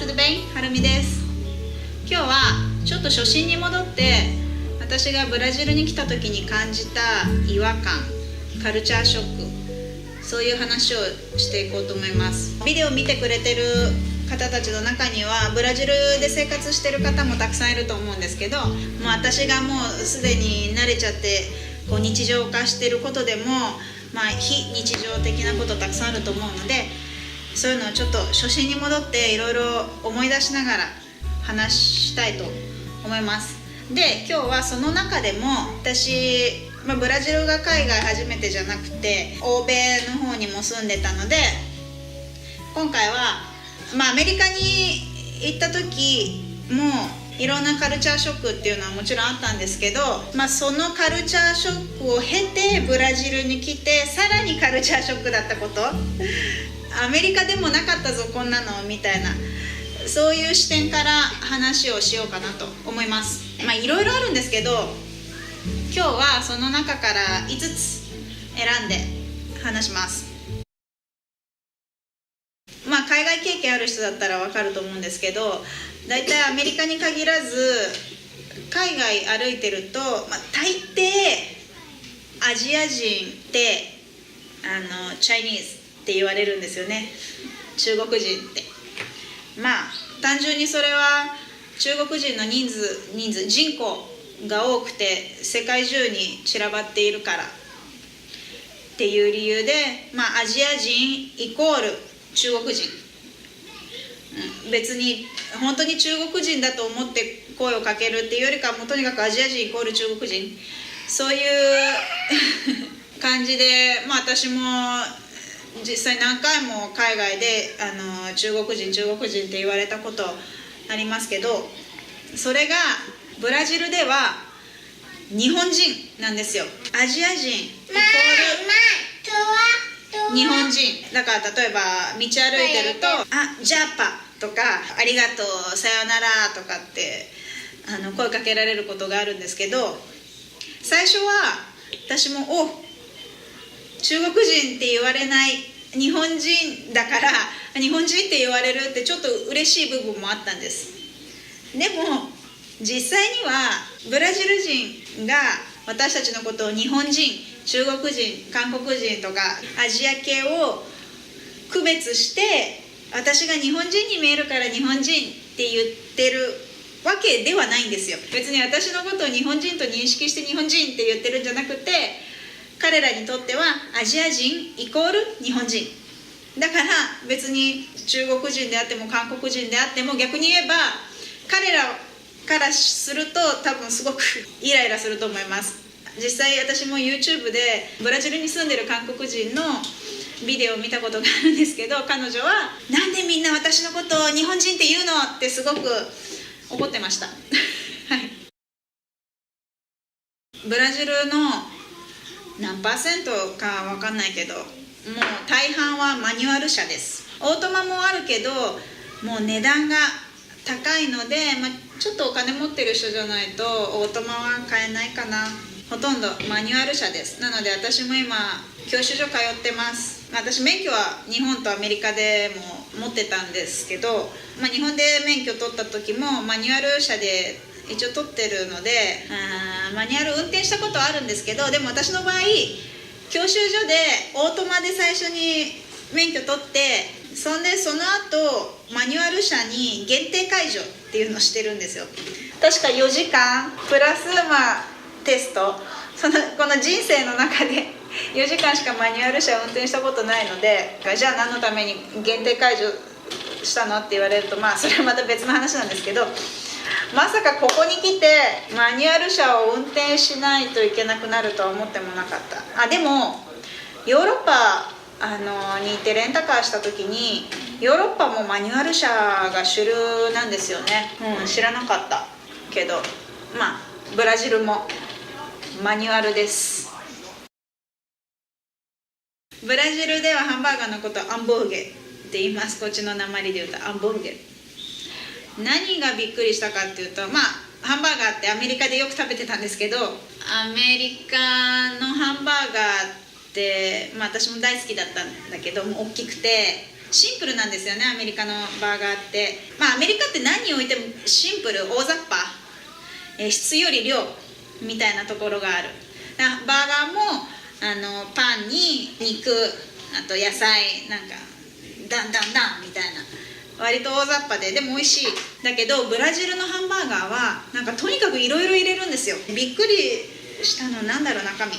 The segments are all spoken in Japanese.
tudo bem?はるみです。今日はちょっと初心に戻って私がブラジルに来た時に感じた違和感、カルチャーショック、そういう話をしていこうと思います。ビデオを見てくれてる方たちの中にはブラジルで生活してる方もたくさんいると思うんですけど、もう私がもうすでに慣れちゃってこう日常化してることでも、非日常的なことたくさんあると思うので、そういうのをちょっと初心に戻っていろいろ思い出しながら話したいと思います。で、今日はその中でも私、ブラジルが海外初めてじゃなくて欧米の方にも住んでたので、今回は、アメリカに行った時もいろんなカルチャーショックっていうのはもちろんあったんですけど、そのカルチャーショックを経てブラジルに来てさらにカルチャーショックだったことアメリカでもなかったぞこんなのみたいな、そういう視点から話をしようかなと思います。いろいろあるんですけど、今日はその中から5つ選んで話します。海外経験ある人だったらわかると思うんですけど、だいたいアメリカに限らず海外歩いてると、大抵アジア人ってチャイニーズって言われるんですよね。中国人って。単純にそれは中国人の人口が多くて世界中に散らばっているからっていう理由で、アジア人イコール中国人、別に本当に中国人だと思って声をかけるっていうよりかは、もうとにかくアジア人イコール中国人、そういう感じで、私も実際何回も海外で中国人って言われたことありますけど、それがブラジルでは日本人なんですよ。アジア人イコール日本人だから、例えば道歩いてるとジャパとかありがとうさよならとかって声かけられることがあるんですけど、最初は私も中国人って言われない日本人だから日本人って言われるってちょっと嬉しい部分もあったんです。でも実際にはブラジル人が私たちのことを日本人、中国人、韓国人とかアジア系を区別して、私が日本人に見えるから日本人って言ってるわけではないんですよ。別に私のことを日本人と認識して日本人って言ってるんじゃなくて、彼らにとってはアジア人イコール日本人だから、別に中国人であっても韓国人であっても、逆に言えば彼らからすると多分すごくイライラすると思います。実際私も YouTube でブラジルに住んでる韓国人のビデオを見たことがあるんですけど、彼女はなんでみんな私のことを日本人って言うのってすごく怒ってました、はい。ブラジルの何パーセントか分かんないけど、もう大半はマニュアル車です。オートマもあるけどもう値段が高いので、ちょっとお金持ってる人じゃないとオートマは買えないかな。ほとんどマニュアル車です。なので私も今教習所通ってます。私免許は日本とアメリカでも持ってたんですけど、日本で免許取った時もマニュアル車で一応取ってるので、マニュアル運転したことはあるんですけど、でも私の場合教習所でオートマで最初に免許取って、その後マニュアル車に限定解除っていうのをしてるんですよ。確か4時間プラステスト、この人生の中で4時間しかマニュアル車を運転したことないので、じゃあ何のために限定解除したのって言われると、それはまた別の話なんですけど、まさかここに来てマニュアル車を運転しないといけなくなるとは思ってもなかった。でもヨーロッパに行ってレンタカーした時に、ヨーロッパもマニュアル車が主流なんですよね。知らなかったけど、ブラジルもマニュアルです。ブラジルではハンバーガーのことをアンボーゲって言います。こっちの訛りで言うとアンボーゲ。何がびっくりしたかっていうと、ハンバーガーってアメリカでよく食べてたんですけど、アメリカのハンバーガーって、私も大好きだったんだけども、大きくてシンプルなんですよね、アメリカのバーガーって。アメリカって何においてもシンプル、大雑把、質より量みたいなところがある。バーガーもパンに肉、あと野菜なんかダンダンダンみたいな、割と大雑把でも美味しい。だけどブラジルのハンバーガーはなんかとにかくいろいろ入れるんですよ。びっくりしたのなんだろう、中身わ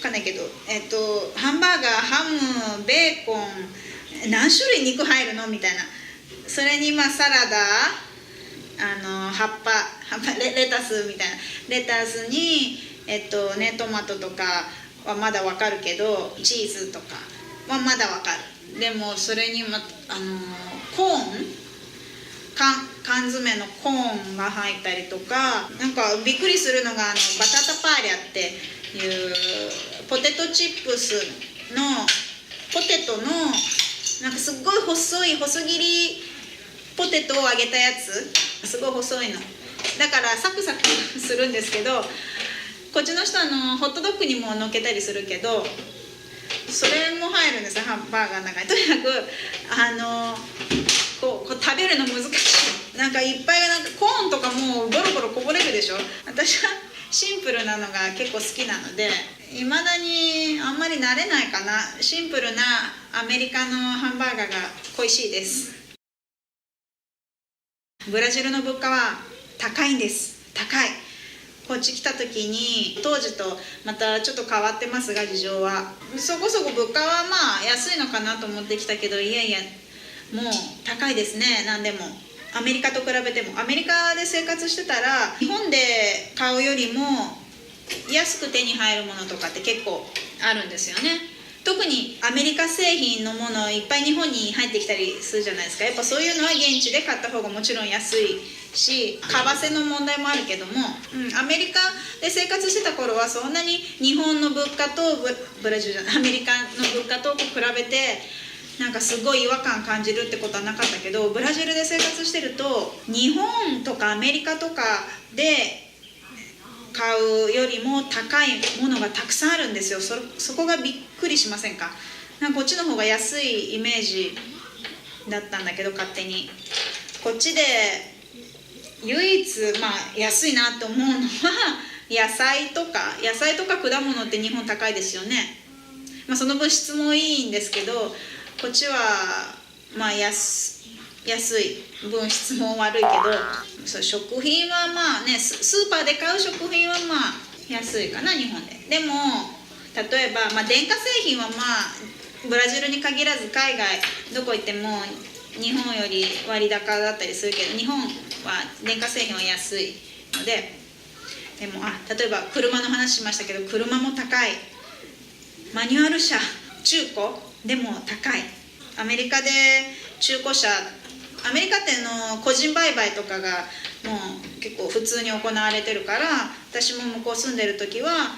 かんないけど、ハンバーガー、ハム、ベーコン、何種類肉入るのみたいな。それにサラダ、葉っぱレタスみたいな、レタスにトマトとかはまだわかるけど、チーズとかはまだわかる。でもそれにコーン、缶詰のコーンが入ったりとか、なんかびっくりするのがバタタパーリャっていうポテトチップスのポテトのなんかすっごい細切りポテトを揚げたやつ、すごい細いのだからサクサクするんですけど、こっちの人はホットドッグにも乗っけたりするけど、それも入るんですよ、ハンバーガーの中に。とにかくこう食べるの難しい。なんかいっぱいなんかコーンとかもうボロボロこぼれるでしょ。私はシンプルなのが結構好きなので、いまだにあんまり慣れないかな。シンプルなアメリカのハンバーガーが恋しいです。ブラジルの物価は高いんです。高い。こっち来た時に当時とまたちょっと変わってますが、事情はそこそこ物価は安いのかなと思ってきたけど、いやいやもう高いですね。何でもアメリカと比べても。アメリカで生活してたら日本で買うよりも安く手に入るものとかって結構あるんですよね。特にアメリカ製品のものいっぱい日本に入ってきたりするじゃないですか。やっぱそういうのは現地で買った方がもちろん安いし、為替の問題もあるけども、アメリカで生活してた頃はそんなに日本の物価とブラジルじゃない、アメリカの物価と比べてなんかすごい違和感感じるってことはなかったけど、ブラジルで生活してると日本とかアメリカとかで買うよりも高いものがたくさんあるんですよ。そこがびっくりしませんか。なんかこっちの方が安いイメージだったんだけど、勝手にこっちで唯一安いなと思うのは野菜とか果物って日本高いですよね。その分質もいいんですけど、こっちは安い分質も悪いけど、食品はスーパーで買う食品は安いかな、日本で。でも例えば電化製品はブラジルに限らず海外どこ行っても日本より割高だったりするけど、日本は電化製品は安いので。でも例えば車の話しましたけど、車も高い。マニュアル車中古でも高い。アメリカで中古車、アメリカって個人売買とかがもう結構普通に行われてるから、私も向こう住んでる時は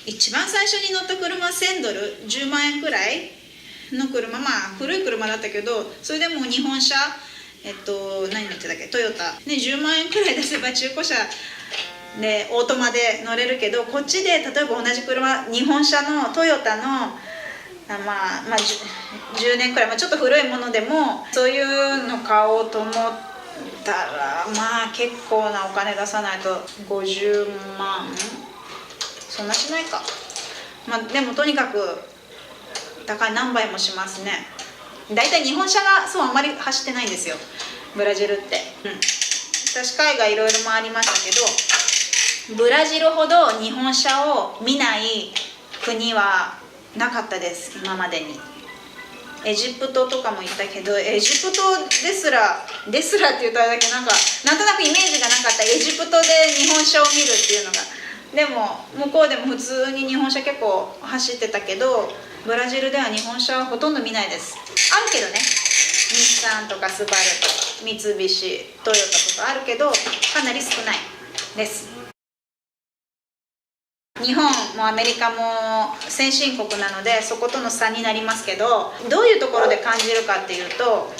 一番最初に乗った車は1000ドル、10万円くらいの車、古い車だったけど、それでも日本車何乗ってたっけ、トヨタ、10万円くらい出せば中古車でオートマで乗れるけど、こっちで例えば同じ車、日本車のトヨタの10年くらい、ちょっと古いものでもそういうの買おうと思ったら結構なお金出さないと50万、そんなしないか。でもとにかく高い、何倍もしますね。だいたい日本車があんまり走ってないんですよ、ブラジルって。私海外いろいろ回りましたけど、ブラジルほど日本車を見ない国はなかったです、今までに。エジプトとかも行ったけど、エジプトですらって言ったらだけなんとなくイメージがなかった。エジプトで日本車を見るっていうのが。でも向こうでも普通に日本車結構走ってたけど、ブラジルでは日本車はほとんど見ないです。あるけどね、日産とかスバルとか三菱、トヨタとかあるけど、かなり少ないです。日本もアメリカも先進国なのでそことの差になりますけど、どういうところで感じるかっていうと、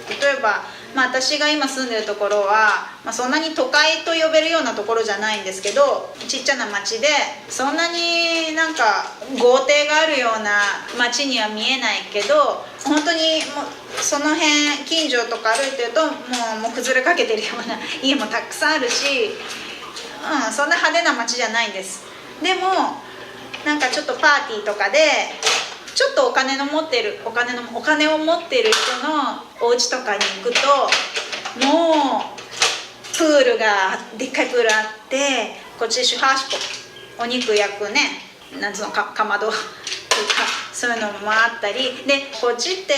例えば、私が今住んでるところは、そんなに都会と呼べるようなところじゃないんですけど、ちっちゃな町でそんなになんか豪邸があるような町には見えないけど、本当にもうその辺近所とか歩いてるともう崩れかけてるような家もたくさんあるし、そんな派手な街じゃないんです。でもなんかちょっとパーティーとかでちょっとお金を持ってる人のお家とかに行くと、もうプールがでっかいプールあって、こっちシュハーシコお肉焼くね、なんつうのかまどとかそういうのもあったりで、こっちって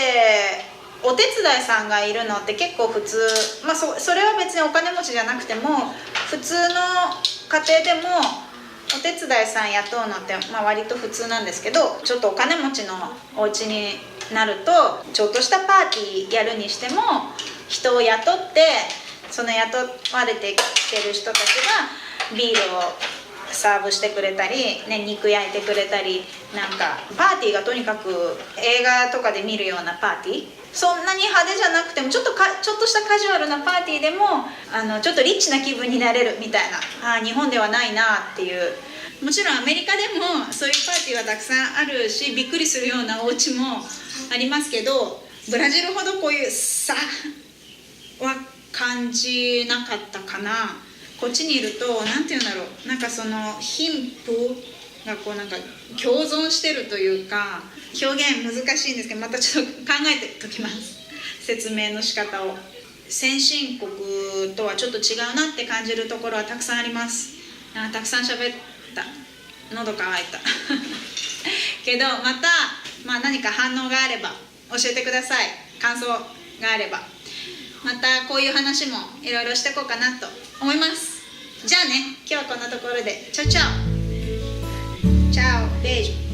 お手伝いさんがいるのって結構普通、それは別にお金持ちじゃなくても普通の家庭でもお手伝いさん雇うのって、割と普通なんですけど、ちょっとお金持ちのお家になるとちょっとしたパーティーやるにしても人を雇って、その雇われてきてる人たちがビールをサーブしてくれたり、肉焼いてくれたり、なんかパーティーがとにかく映画とかで見るようなパーティー、そんなに派手じゃなくてもちょっとしたカジュアルなパーティーでもちょっとリッチな気分になれるみたいな、日本ではないなっていう。もちろんアメリカでもそういうパーティーはたくさんあるし、びっくりするようなお家もありますけど、ブラジルほどこういう差は感じなかったかな。こっちにいるとなんていうんだろう、なんかその貧富がこうなんか共存してるというか、表現難しいんですけど、またちょっと考えておきます、説明の仕方を。先進国とはちょっと違うなって感じるところはたくさんあります。たくさん喋った、喉乾いたけどまた、何か反応があれば教えてください。感想があればまたこういう話もいろいろしていこうかなと思います。じゃあね、今日はこんなところで。チャオチャオチャオベージュ。